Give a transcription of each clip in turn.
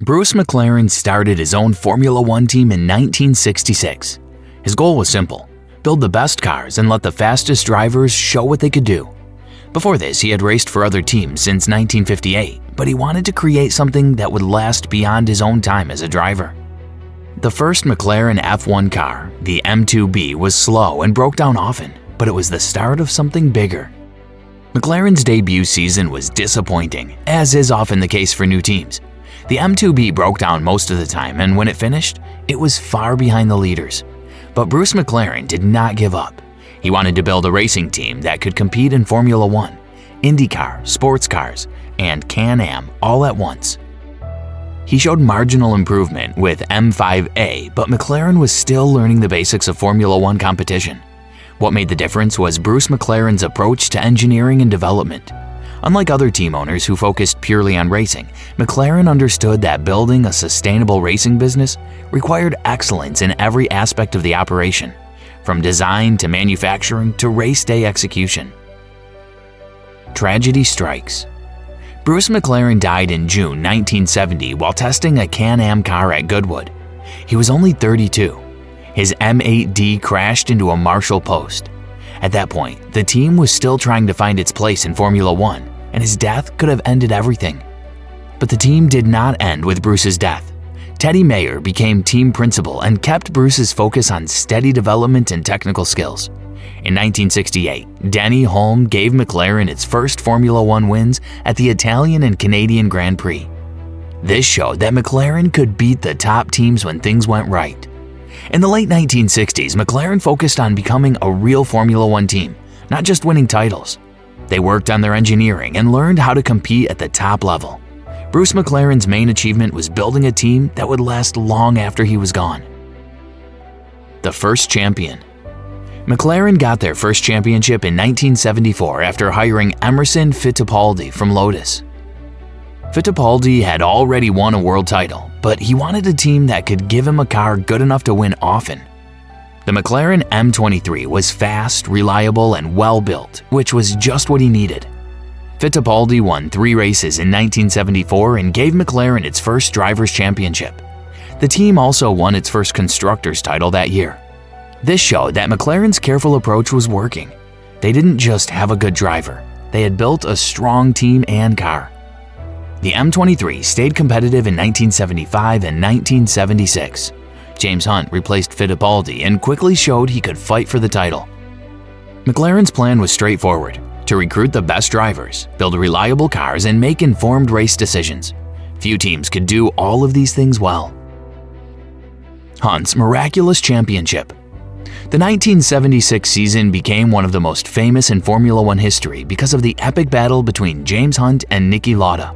Bruce McLaren started his own Formula One team in 1966. His goal was simple: build the best cars and let the fastest drivers show what they could do. Before this, he had raced for other teams since 1958, but he wanted to create something that would last beyond his own time as a driver. The first McLaren F1 car, the M2B, was slow and broke down often, but it was the start of something bigger. McLaren's debut season was disappointing, as is often the case for new teams. The M2B broke down most of the time, and when it finished, it was far behind the leaders. But Bruce McLaren did not give up. He wanted to build a racing team that could compete in Formula One, IndyCar, sports cars, and Can-Am all at once. He showed marginal improvement with M5A, but McLaren was still learning the basics of Formula One competition. What made the difference was Bruce McLaren's approach to engineering and development. Unlike other team owners who focused purely on racing, McLaren understood that building a sustainable racing business required excellence in every aspect of the operation, from design to manufacturing to race day execution. Tragedy strikes. Bruce McLaren died in June 1970 while testing a Can-Am car at Goodwood. He was only 32. His M8D crashed into a Marshall post. At that point, the team was still trying to find its place in Formula One, and his death could have ended everything. But the team did not end with Bruce's death. Teddy Mayer became team principal and kept Bruce's focus on steady development and technical skills. In 1968, Denny Hulme gave McLaren its first Formula One wins at the Italian and Canadian Grand Prix. This showed that McLaren could beat the top teams when things went right. In the late 1960s, McLaren focused on becoming a real Formula One team, not just winning titles. They worked on their engineering and learned how to compete at the top level. Bruce McLaren's main achievement was building a team that would last long after he was gone. The first champion. McLaren got their first championship in 1974 after hiring Emerson Fittipaldi from Lotus. Fittipaldi had already won a world title, but he wanted a team that could give him a car good enough to win often. The McLaren M23 was fast, reliable, and well-built, which was just what he needed. Fittipaldi won 3 races in 1974 and gave McLaren its first Drivers' Championship. The team also won its first Constructors' title that year. This showed that McLaren's careful approach was working. They didn't just have a good driver, they had built a strong team and car. The M23 stayed competitive in 1975 and 1976. James Hunt replaced Fittipaldi and quickly showed he could fight for the title. McLaren's plan was straightforward: to recruit the best drivers, build reliable cars, and make informed race decisions. Few teams could do all of these things well. Hunt's miraculous championship. The 1976 season became one of the most famous in Formula One history because of the epic battle between James Hunt and Niki Lauda.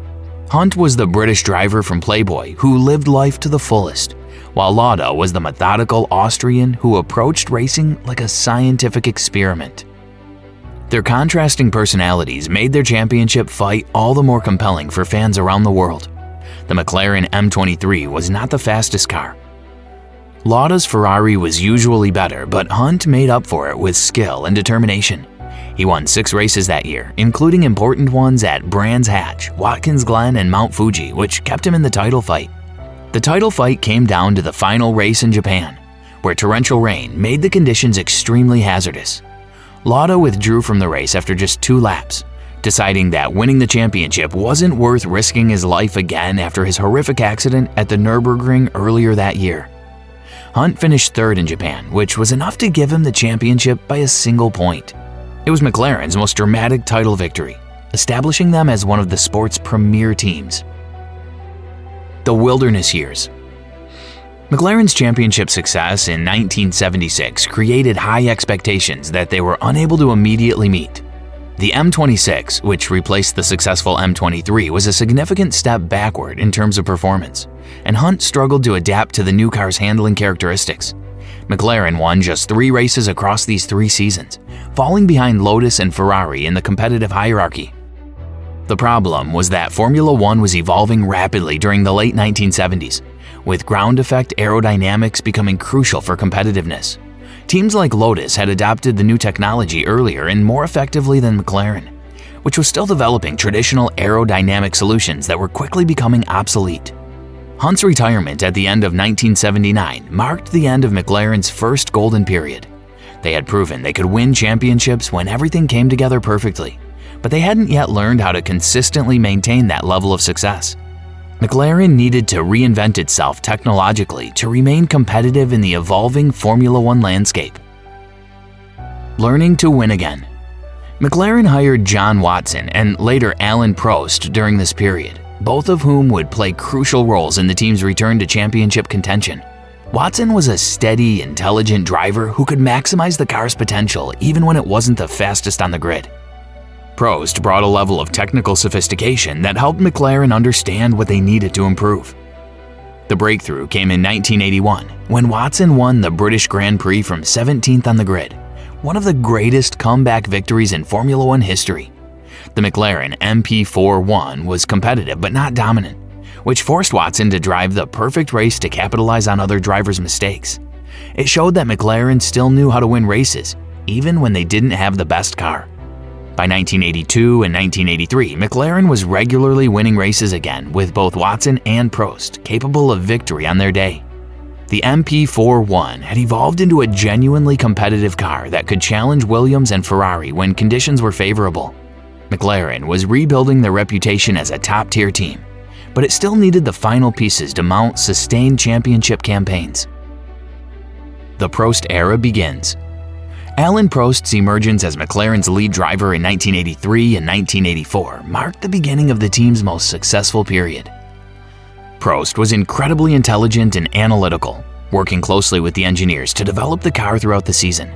Hunt was the British driver from Playboy who lived life to the fullest, while Lauda was the methodical Austrian who approached racing like a scientific experiment. Their contrasting personalities made their championship fight all the more compelling for fans around the world. The McLaren M23 was not the fastest car. Lauda's Ferrari was usually better, but Hunt made up for it with skill and determination. He won 6 races that year, including important ones at Brands Hatch, Watkins Glen, and Mount Fuji, which kept him in the title fight. The title fight came down to the final race in Japan, where torrential rain made the conditions extremely hazardous. Lauda withdrew from the race after just 2 laps, deciding that winning the championship wasn't worth risking his life again after his horrific accident at the Nürburgring earlier that year. Hunt finished 3rd in Japan, which was enough to give him the championship by a single point. It was McLaren's most dramatic title victory, establishing them as one of the sport's premier teams. The wilderness years. McLaren's championship success in 1976 created high expectations that they were unable to immediately meet. The M26, which replaced the successful M23, was a significant step backward in terms of performance, and Hunt struggled to adapt to the new car's handling characteristics. McLaren won just 3 races across these 3 seasons, falling behind Lotus and Ferrari in the competitive hierarchy. The problem was that Formula One was evolving rapidly during the late 1970s, with ground effect aerodynamics becoming crucial for competitiveness. Teams like Lotus had adopted the new technology earlier and more effectively than McLaren, which was still developing traditional aerodynamic solutions that were quickly becoming obsolete. Hunt's retirement at the end of 1979 marked the end of McLaren's first golden period. They had proven they could win championships when everything came together perfectly, but they hadn't yet learned how to consistently maintain that level of success. McLaren needed to reinvent itself technologically to remain competitive in the evolving Formula One landscape. Learning to win again. McLaren hired John Watson and later Alain Prost during this period, both of whom would play crucial roles in the team's return to championship contention. Watson was a steady, intelligent driver who could maximize the car's potential even when it wasn't the fastest on the grid. Prost brought a level of technical sophistication that helped McLaren understand what they needed to improve. The breakthrough came in 1981 when Watson won the British Grand Prix from 17th on the grid, one of the greatest comeback victories in Formula One history. The McLaren MP4-1 was competitive but not dominant, which forced Watson to drive the perfect race to capitalize on other drivers' mistakes. It showed that McLaren still knew how to win races, even when they didn't have the best car. By 1982 and 1983, McLaren was regularly winning races again with both Watson and Prost capable of victory on their day. The MP4-1 had evolved into a genuinely competitive car that could challenge Williams and Ferrari when conditions were favorable. McLaren was rebuilding their reputation as a top-tier team, but it still needed the final pieces to mount sustained championship campaigns. The Prost era begins. Alain Prost's emergence as McLaren's lead driver in 1983 and 1984 marked the beginning of the team's most successful period. Prost was incredibly intelligent and analytical, working closely with the engineers to develop the car throughout the season.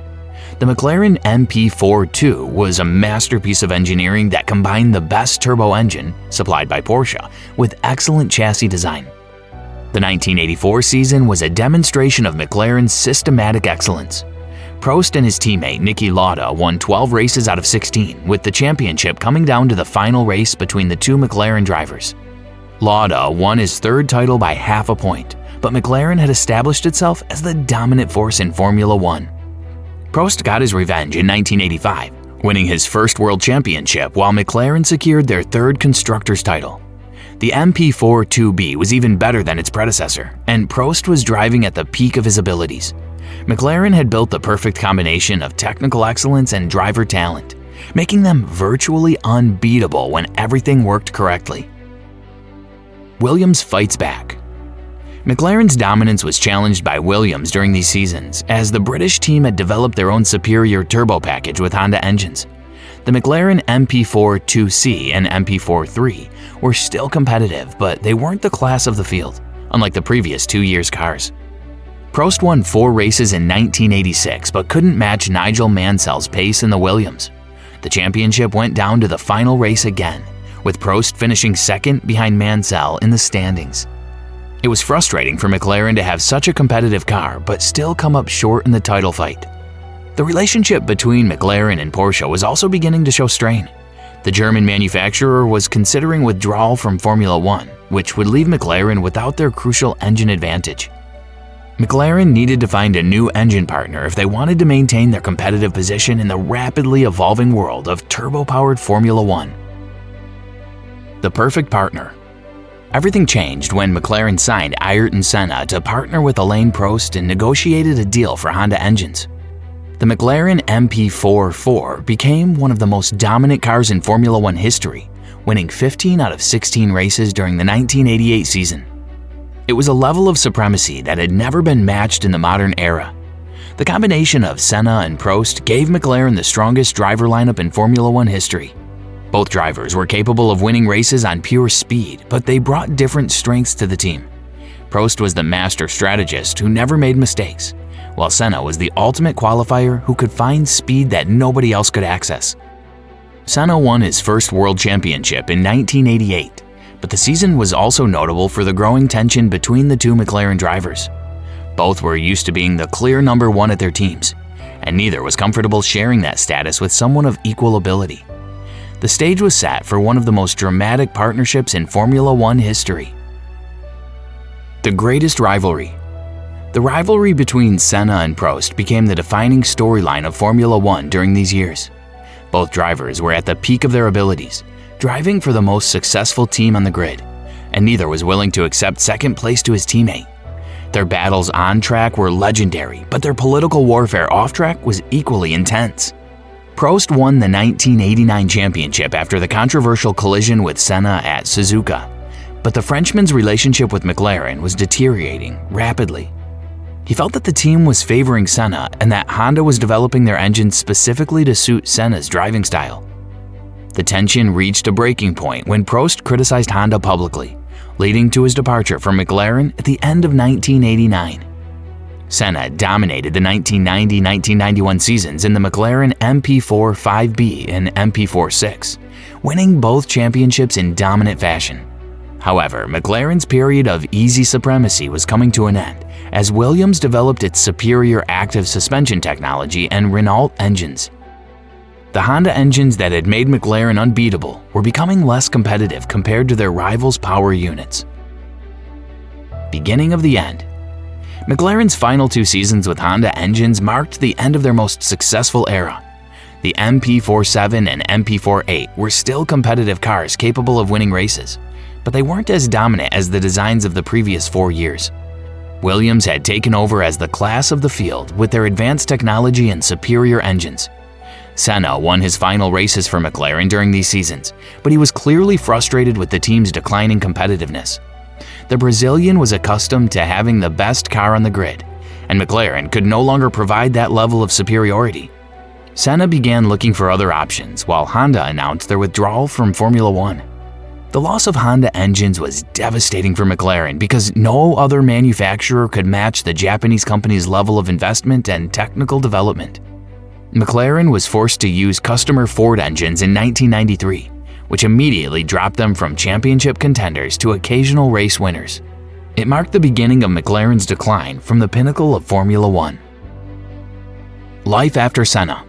The McLaren MP4-2 was a masterpiece of engineering that combined the best turbo engine, supplied by Porsche, with excellent chassis design. The 1984 season was a demonstration of McLaren's systematic excellence. Prost and his teammate Niki Lauda won 12 races out of 16, with the championship coming down to the final race between the two McLaren drivers. Lauda won his third title by half a point, but McLaren had established itself as the dominant force in Formula One. Prost got his revenge in 1985, winning his first world championship while McLaren secured their third constructors' title. The MP4-2B was even better than its predecessor, and Prost was driving at the peak of his abilities. McLaren had built the perfect combination of technical excellence and driver talent, making them virtually unbeatable when everything worked correctly. Williams fights back. McLaren's dominance was challenged by Williams during these seasons, as the British team had developed their own superior turbo package with Honda engines. The McLaren MP4-2C and MP4-3 were still competitive, but they weren't the class of the field, unlike the previous 2 years' cars. Prost won 4 races in 1986 but couldn't match Nigel Mansell's pace in the Williams. The championship went down to the final race again, with Prost finishing second behind Mansell in the standings. It was frustrating for McLaren to have such a competitive car but still come up short in the title fight. The relationship between McLaren and Porsche was also beginning to show strain. The German manufacturer was considering withdrawal from Formula One, which would leave McLaren without their crucial engine advantage. McLaren needed to find a new engine partner if they wanted to maintain their competitive position in the rapidly evolving world of turbo-powered Formula One. The perfect partner. Everything changed when McLaren signed Ayrton Senna to partner with Alain Prost and negotiated a deal for Honda engines. The McLaren MP4-4 became one of the most dominant cars in Formula One history, winning 15 out of 16 races during the 1988 season. It was a level of supremacy that had never been matched in the modern era. The combination of Senna and Prost gave McLaren the strongest driver lineup in Formula One history. Both drivers were capable of winning races on pure speed, but they brought different strengths to the team. Prost was the master strategist who never made mistakes, while Senna was the ultimate qualifier who could find speed that nobody else could access. Senna won his first world championship in 1988, but the season was also notable for the growing tension between the two McLaren drivers. Both were used to being the clear number one at their teams, and neither was comfortable sharing that status with someone of equal ability. The stage was set for one of the most dramatic partnerships in Formula One history. The greatest rivalry. The rivalry between Senna and Prost became the defining storyline of Formula One during these years. Both drivers were at the peak of their abilities, driving for the most successful team on the grid. and neither was willing to accept second place to his teammate. Their battles on track were legendary, but their political warfare off track was equally intense. Prost won the 1989 championship after the controversial collision with Senna at Suzuka, but the Frenchman's relationship with McLaren was deteriorating rapidly. He felt that the team was favoring Senna and that Honda was developing their engines specifically to suit Senna's driving style. The tension reached a breaking point when Prost criticized Honda publicly, leading to his departure from McLaren at the end of 1989. Senna dominated the 1990-1991 seasons in the McLaren MP4 5B and MP4 6, winning both championships in dominant fashion. However, McLaren's period of easy supremacy was coming to an end as Williams developed its superior active suspension technology and Renault engines. The Honda engines that had made McLaren unbeatable were becoming less competitive compared to their rivals' power units. Beginning of the end. McLaren's final 2 seasons with Honda engines marked the end of their most successful era. The MP47 and MP48 were still competitive cars capable of winning races, but they weren't as dominant as the designs of the previous 4 years. Williams had taken over as the class of the field with their advanced technology and superior engines. Senna won his final races for McLaren during these seasons, but he was clearly frustrated with the team's declining competitiveness. The Brazilian was accustomed to having the best car on the grid, and McLaren could no longer provide that level of superiority. Senna began looking for other options while Honda announced their withdrawal from Formula One. The loss of Honda engines was devastating for McLaren because no other manufacturer could match the Japanese company's level of investment and technical development. McLaren was forced to use customer Ford engines in 1993, which immediately dropped them from championship contenders to occasional race winners. It marked the beginning of McLaren's decline from the pinnacle of Formula One. Life after Senna.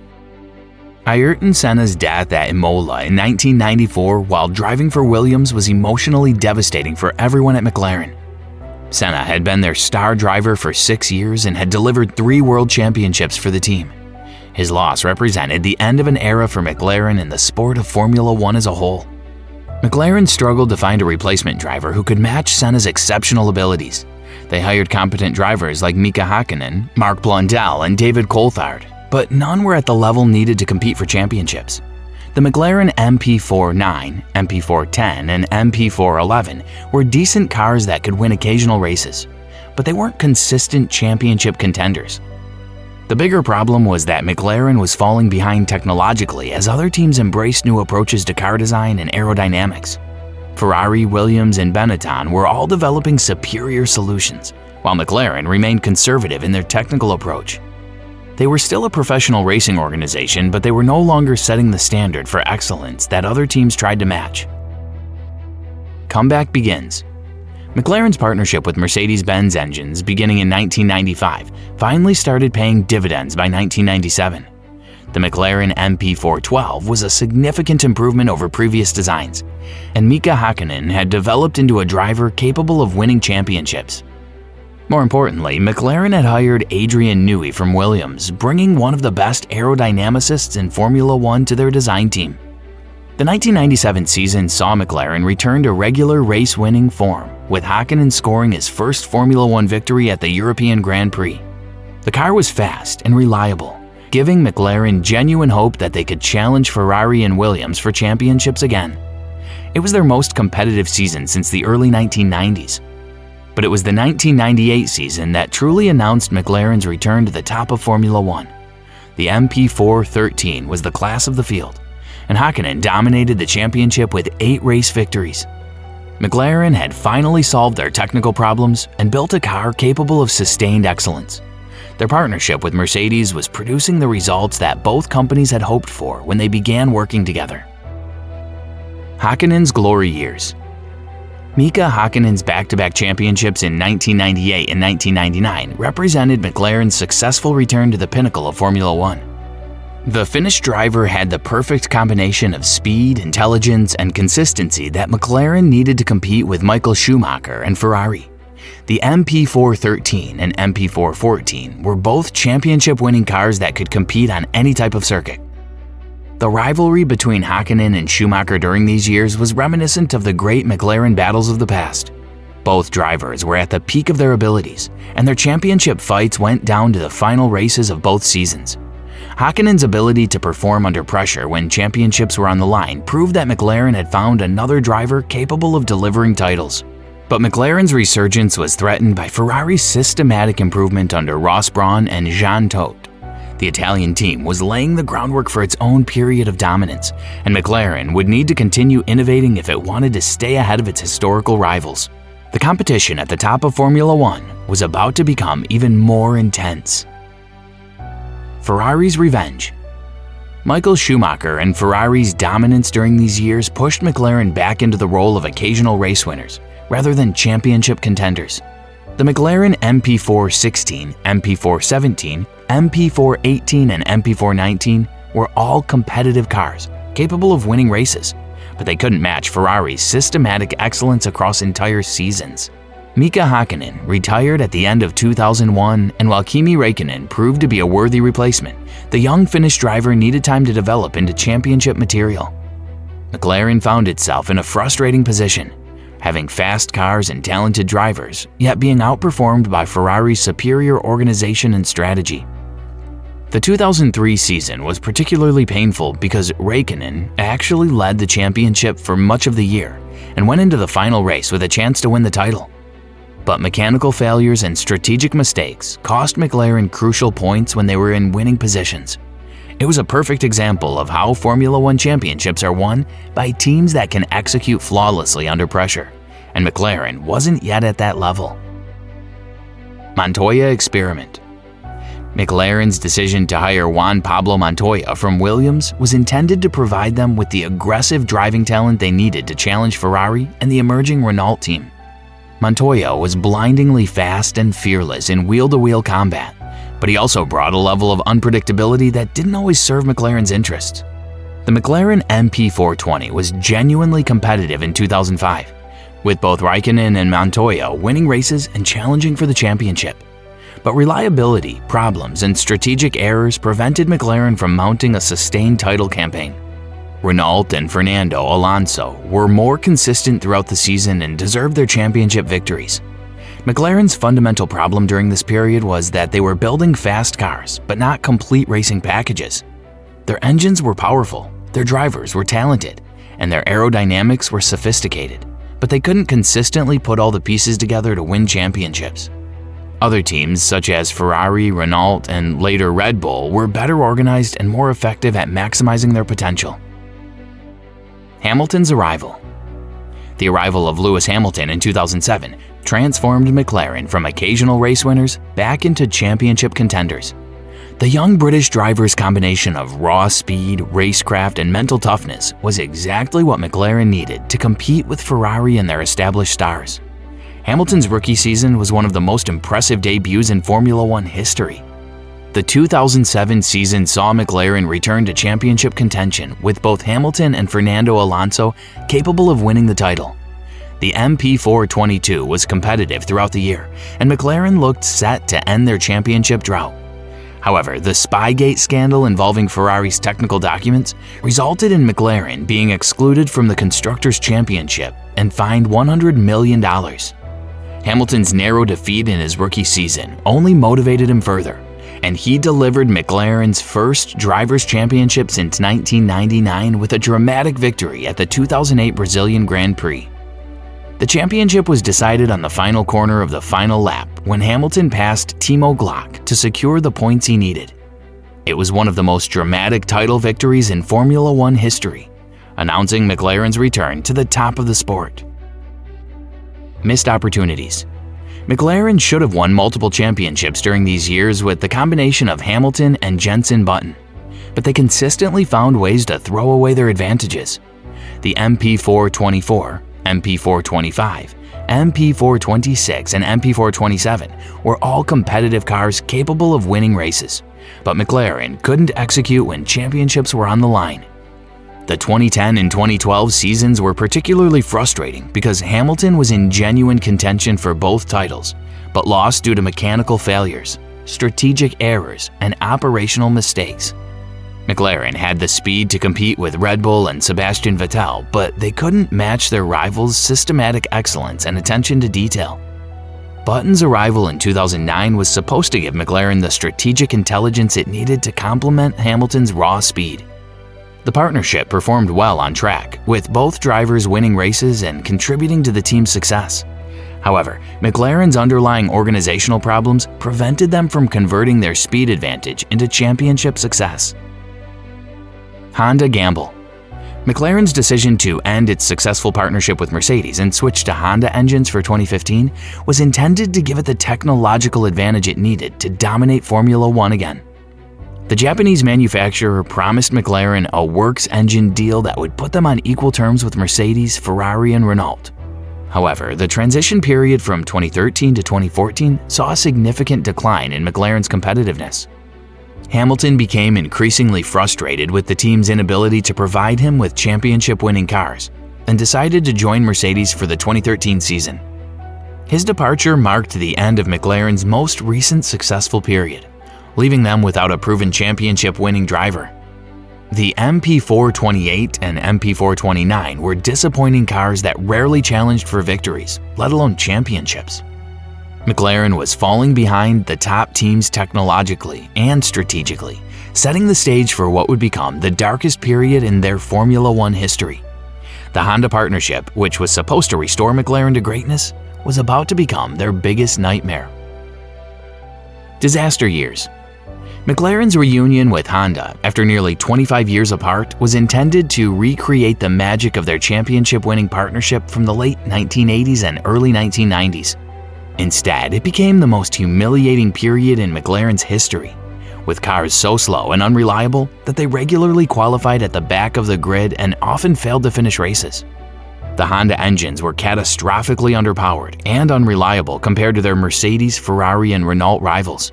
Ayrton Senna's death at Imola in 1994 while driving for Williams was emotionally devastating for everyone at McLaren. Senna had been their star driver for 6 years and had delivered 3 world championships for the team. His loss represented the end of an era for McLaren and the sport of Formula One as a whole. McLaren struggled to find a replacement driver who could match Senna's exceptional abilities. They hired competent drivers like Mika Häkkinen, Mark Blundell, and David Coulthard, but none were at the level needed to compete for championships. The McLaren MP49, MP410, and MP411 were decent cars that could win occasional races, but they weren't consistent championship contenders. The bigger problem was that McLaren was falling behind technologically as other teams embraced new approaches to car design and aerodynamics. Ferrari, Williams, and Benetton were all developing superior solutions, while McLaren remained conservative in their technical approach. They were still a professional racing organization, but they were no longer setting the standard for excellence that other teams tried to match. Comeback begins. McLaren's partnership with Mercedes-Benz engines beginning in 1995 finally started paying dividends by 1997. The McLaren MP412 was a significant improvement over previous designs, and Mika Häkkinen had developed into a driver capable of winning championships. More importantly, McLaren had hired Adrian Newey from Williams, bringing one of the best aerodynamicists in Formula One to their design team. The 1997 season saw McLaren return to regular race-winning form, with Häkkinen scoring his first Formula One victory at the European Grand Prix. The car was fast and reliable, giving McLaren genuine hope that they could challenge Ferrari and Williams for championships again. It was their most competitive season since the early 1990s. But it was the 1998 season that truly announced McLaren's return to the top of Formula One. The MP413 was the class of the field, and Häkkinen dominated the championship with 8 race victories. McLaren had finally solved their technical problems and built a car capable of sustained excellence. Their partnership with Mercedes was producing the results that both companies had hoped for when they began working together. Häkkinen's glory years. Mika Häkkinen's back-to-back championships in 1998 and 1999 represented McLaren's successful return to the pinnacle of Formula One. The Finnish driver had the perfect combination of speed, intelligence, and consistency that McLaren needed to compete with Michael Schumacher and Ferrari. The MP413 and MP414 were both championship-winning cars that could compete on any type of circuit. The rivalry between Häkkinen and Schumacher during these years was reminiscent of the great McLaren battles of the past. Both drivers were at the peak of their abilities, and their championship fights went down to the final races of both seasons. Häkkinen's ability to perform under pressure when championships were on the line proved that McLaren had found another driver capable of delivering titles. But McLaren's resurgence was threatened by Ferrari's systematic improvement under Ross Brawn and Jean Todt. The Italian team was laying the groundwork for its own period of dominance, and McLaren would need to continue innovating if it wanted to stay ahead of its historical rivals. The competition at the top of Formula One was about to become even more intense. Ferrari's revenge. Michael Schumacher and Ferrari's dominance during these years pushed McLaren back into the role of occasional race winners, rather than championship contenders. The McLaren MP4-16, MP4-17, MP4-18, and MP4-19 were all competitive cars, capable of winning races, but they couldn't match Ferrari's systematic excellence across entire seasons. Mika Häkkinen retired at the end of 2001, and while Kimi Räikkönen proved to be a worthy replacement, the young Finnish driver needed time to develop into championship material. McLaren found itself in a frustrating position, having fast cars and talented drivers, yet being outperformed by Ferrari's superior organization and strategy. The 2003 season was particularly painful because Räikkönen actually led the championship for much of the year and went into the final race with a chance to win the title. But mechanical failures and strategic mistakes cost McLaren crucial points when they were in winning positions. It was a perfect example of how Formula One championships are won by teams that can execute flawlessly under pressure, and McLaren wasn't yet at that level. Montoya experiment. McLaren's decision to hire Juan Pablo Montoya from Williams was intended to provide them with the aggressive driving talent they needed to challenge Ferrari and the emerging Renault team. Montoya was blindingly fast and fearless in wheel-to-wheel combat, but he also brought a level of unpredictability that didn't always serve McLaren's interests. The McLaren MP420 was genuinely competitive in 2005, with both Räikkönen and Montoya winning races and challenging for the championship. But reliability, problems, and strategic errors prevented McLaren from mounting a sustained title campaign. Renault and Fernando Alonso were more consistent throughout the season and deserved their championship victories. McLaren's fundamental problem during this period was that they were building fast cars, but not complete racing packages. Their engines were powerful, their drivers were talented, and their aerodynamics were sophisticated, but they couldn't consistently put all the pieces together to win championships. Other teams, such as Ferrari, Renault, and later Red Bull, were better organized and more effective at maximizing their potential. Hamilton's arrival. The arrival of Lewis Hamilton in 2007 transformed McLaren from occasional race winners back into championship contenders. The young British driver's combination of raw speed, racecraft, and mental toughness was exactly what McLaren needed to compete with Ferrari and their established stars. Hamilton's rookie season was one of the most impressive debuts in Formula One history. The 2007 season saw McLaren return to championship contention with both Hamilton and Fernando Alonso capable of winning the title. The MP422 was competitive throughout the year, and McLaren looked set to end their championship drought. However, the Spygate scandal involving Ferrari's technical documents resulted in McLaren being excluded from the Constructors' Championship and fined $100 million. Hamilton's narrow defeat in his rookie season only motivated him further, and he delivered McLaren's first Drivers' Championship since 1999 with a dramatic victory at the 2008 Brazilian Grand Prix. The championship was decided on the final corner of the final lap when Hamilton passed Timo Glock to secure the points he needed. It was one of the most dramatic title victories in Formula One history, announcing McLaren's return to the top of the sport. Missed opportunities. McLaren should have won multiple championships during these years with the combination of Hamilton and Jenson Button, but they consistently found ways to throw away their advantages. The MP424, MP425, MP426, and MP427 were all competitive cars capable of winning races, but McLaren couldn't execute when championships were on the line. The 2010 and 2012 seasons were particularly frustrating because Hamilton was in genuine contention for both titles, but lost due to mechanical failures, strategic errors, and operational mistakes. McLaren had the speed to compete with Red Bull and Sebastian Vettel, but they couldn't match their rivals' systematic excellence and attention to detail. Button's arrival in 2009 was supposed to give McLaren the strategic intelligence it needed to complement Hamilton's raw speed. The partnership performed well on track, with both drivers winning races and contributing to the team's success. However, McLaren's underlying organizational problems prevented them from converting their speed advantage into championship success. Honda gamble. McLaren's decision to end its successful partnership with Mercedes and switch to Honda engines for 2015 was intended to give it the technological advantage it needed to dominate Formula One again. The Japanese manufacturer promised McLaren a works engine deal that would put them on equal terms with Mercedes, Ferrari, and Renault. However, the transition period from 2013 to 2014 saw a significant decline in McLaren's competitiveness. Hamilton became increasingly frustrated with the team's inability to provide him with championship-winning cars and decided to join Mercedes for the 2013 season. His departure marked the end of McLaren's most recent successful period, leaving them without a proven championship-winning driver. The MP428 and MP429 were disappointing cars that rarely challenged for victories, let alone championships. McLaren was falling behind the top teams technologically and strategically, setting the stage for what would become the darkest period in their Formula One history. The Honda partnership, which was supposed to restore McLaren to greatness, was about to become their biggest nightmare. Disaster years. McLaren's reunion with Honda, after nearly 25 years apart, was intended to recreate the magic of their championship-winning partnership from the late 1980s and early 1990s. Instead, it became the most humiliating period in McLaren's history, with cars so slow and unreliable that they regularly qualified at the back of the grid and often failed to finish races. The Honda engines were catastrophically underpowered and unreliable compared to their Mercedes, Ferrari, and Renault rivals.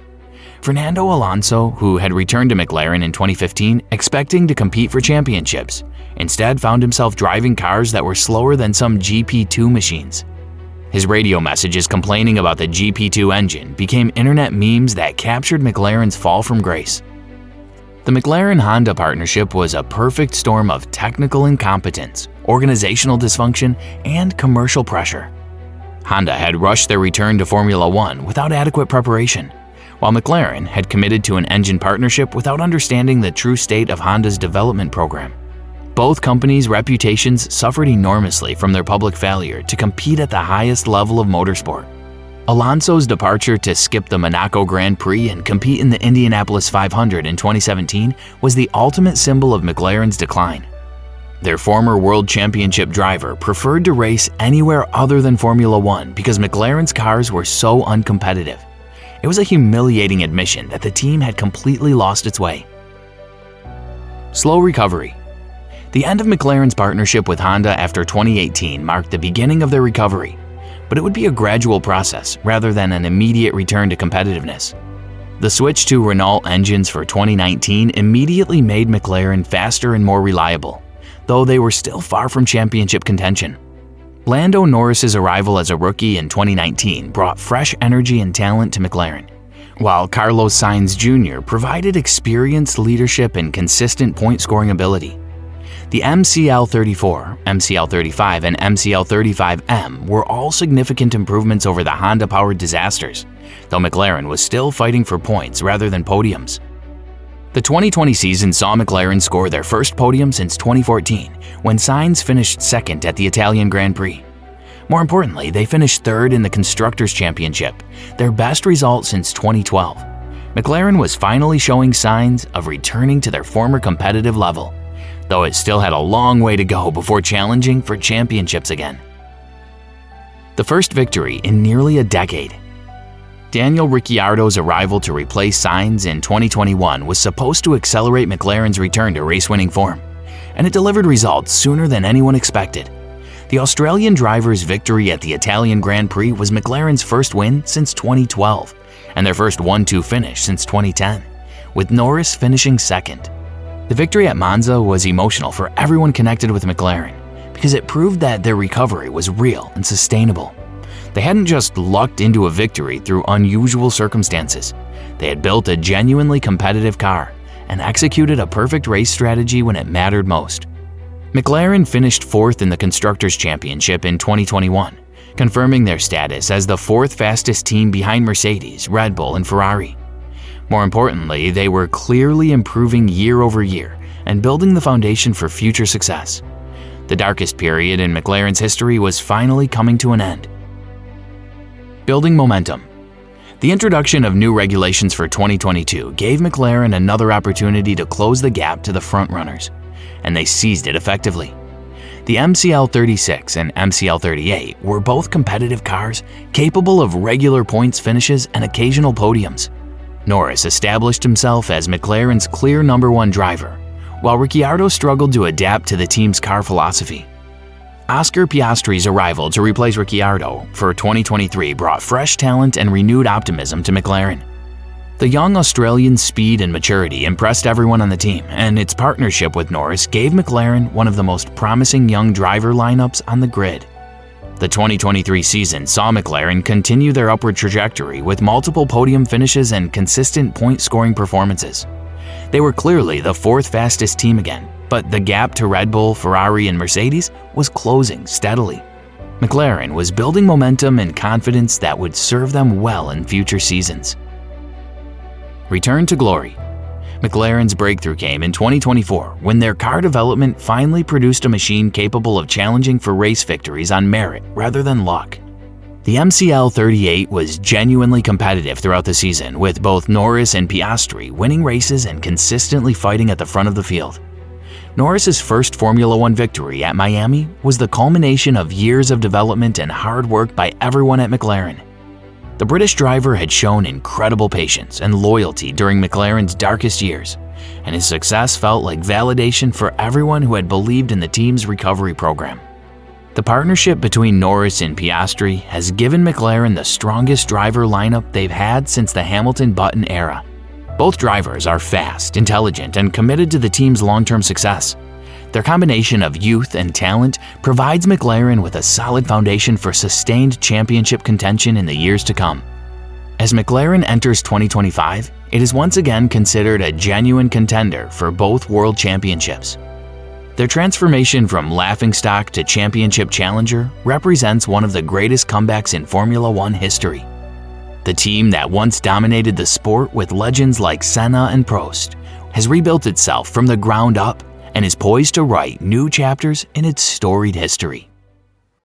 Fernando Alonso, who had returned to McLaren in 2015 expecting to compete for championships, instead found himself driving cars that were slower than some GP2 machines. His radio messages complaining about the GP2 engine became internet memes that captured McLaren's fall from grace. The McLaren-Honda partnership was a perfect storm of technical incompetence, organizational dysfunction, and commercial pressure. Honda had rushed their return to Formula One without adequate preparation, while McLaren had committed to an engine partnership without understanding the true state of Honda's development program. Both companies' reputations suffered enormously from their public failure to compete at the highest level of motorsport. Alonso's departure to skip the Monaco Grand Prix and compete in the Indianapolis 500 in 2017 was the ultimate symbol of McLaren's decline. Their former world championship driver preferred to race anywhere other than Formula One because McLaren's cars were so uncompetitive. It was a humiliating admission that the team had completely lost its way. Slow recovery. The end of McLaren's partnership with Honda after 2018 marked the beginning of their recovery, but it would be a gradual process rather than an immediate return to competitiveness. The switch to Renault engines for 2019 immediately made McLaren faster and more reliable, though they were still far from championship contention. Lando Norris's arrival as a rookie in 2019 brought fresh energy and talent to McLaren, while Carlos Sainz Jr. provided experience, leadership, and consistent point-scoring ability. The MCL34, MCL35, and MCL35M were all significant improvements over the Honda-powered disasters, though McLaren was still fighting for points rather than podiums. The 2020 season saw McLaren score their first podium since 2014, when Sainz finished second at the Italian Grand Prix. More importantly, they finished third in the Constructors' Championship, their best result since 2012. McLaren was finally showing signs of returning to their former competitive level, though it still had a long way to go before challenging for championships again. The first victory in nearly a decade. Daniel Ricciardo's arrival to replace Sainz in 2021 was supposed to accelerate McLaren's return to race-winning form, and it delivered results sooner than anyone expected. The Australian driver's victory at the Italian Grand Prix was McLaren's first win since 2012, and their first 1-2 finish since 2010, with Norris finishing second. The victory at Monza was emotional for everyone connected with McLaren because it proved that their recovery was real and sustainable. They hadn't just lucked into a victory through unusual circumstances. They had built a genuinely competitive car, and executed a perfect race strategy when it mattered most. McLaren finished 4th in the Constructors' Championship in 2021, confirming their status as the 4th fastest team behind Mercedes, Red Bull, and Ferrari. More importantly, they were clearly improving year over year and building the foundation for future success. The darkest period in McLaren's history was finally coming to an end. Building momentum. The introduction of new regulations for 2022 gave McLaren another opportunity to close the gap to the frontrunners, and they seized it effectively. The MCL36 and MCL38 were both competitive cars capable of regular points finishes and occasional podiums. Norris established himself as McLaren's clear #1 driver, while Ricciardo struggled to adapt to the team's car philosophy. Oscar Piastri's arrival to replace Ricciardo for 2023 brought fresh talent and renewed optimism to McLaren. The young Australian's speed and maturity impressed everyone on the team, and its partnership with Norris gave McLaren one of the most promising young driver lineups on the grid. The 2023 season saw McLaren continue their upward trajectory with multiple podium finishes and consistent point-scoring performances. They were clearly the 4th fastest team again, but the gap to Red Bull, Ferrari, and Mercedes was closing steadily. McLaren was building momentum and confidence that would serve them well in future seasons. Return to glory. McLaren's breakthrough came in 2024 when their car development finally produced a machine capable of challenging for race victories on merit rather than luck. The MCL38 was genuinely competitive throughout the season, with both Norris and Piastri winning races and consistently fighting at the front of the field. Norris's first Formula One victory at Miami was the culmination of years of development and hard work by everyone at McLaren. The British driver had shown incredible patience and loyalty during McLaren's darkest years, and his success felt like validation for everyone who had believed in the team's recovery program. The partnership between Norris and Piastri has given McLaren the strongest driver lineup they've had since the Hamilton-Button era. Both drivers are fast, intelligent, and committed to the team's long-term success. Their combination of youth and talent provides McLaren with a solid foundation for sustained championship contention in the years to come. As McLaren enters 2025, it is once again considered a genuine contender for both world championships. Their transformation from laughingstock to championship challenger represents one of the greatest comebacks in Formula One history. The team that once dominated the sport with legends like Senna and Prost has rebuilt itself from the ground up and is poised to write new chapters in its storied history.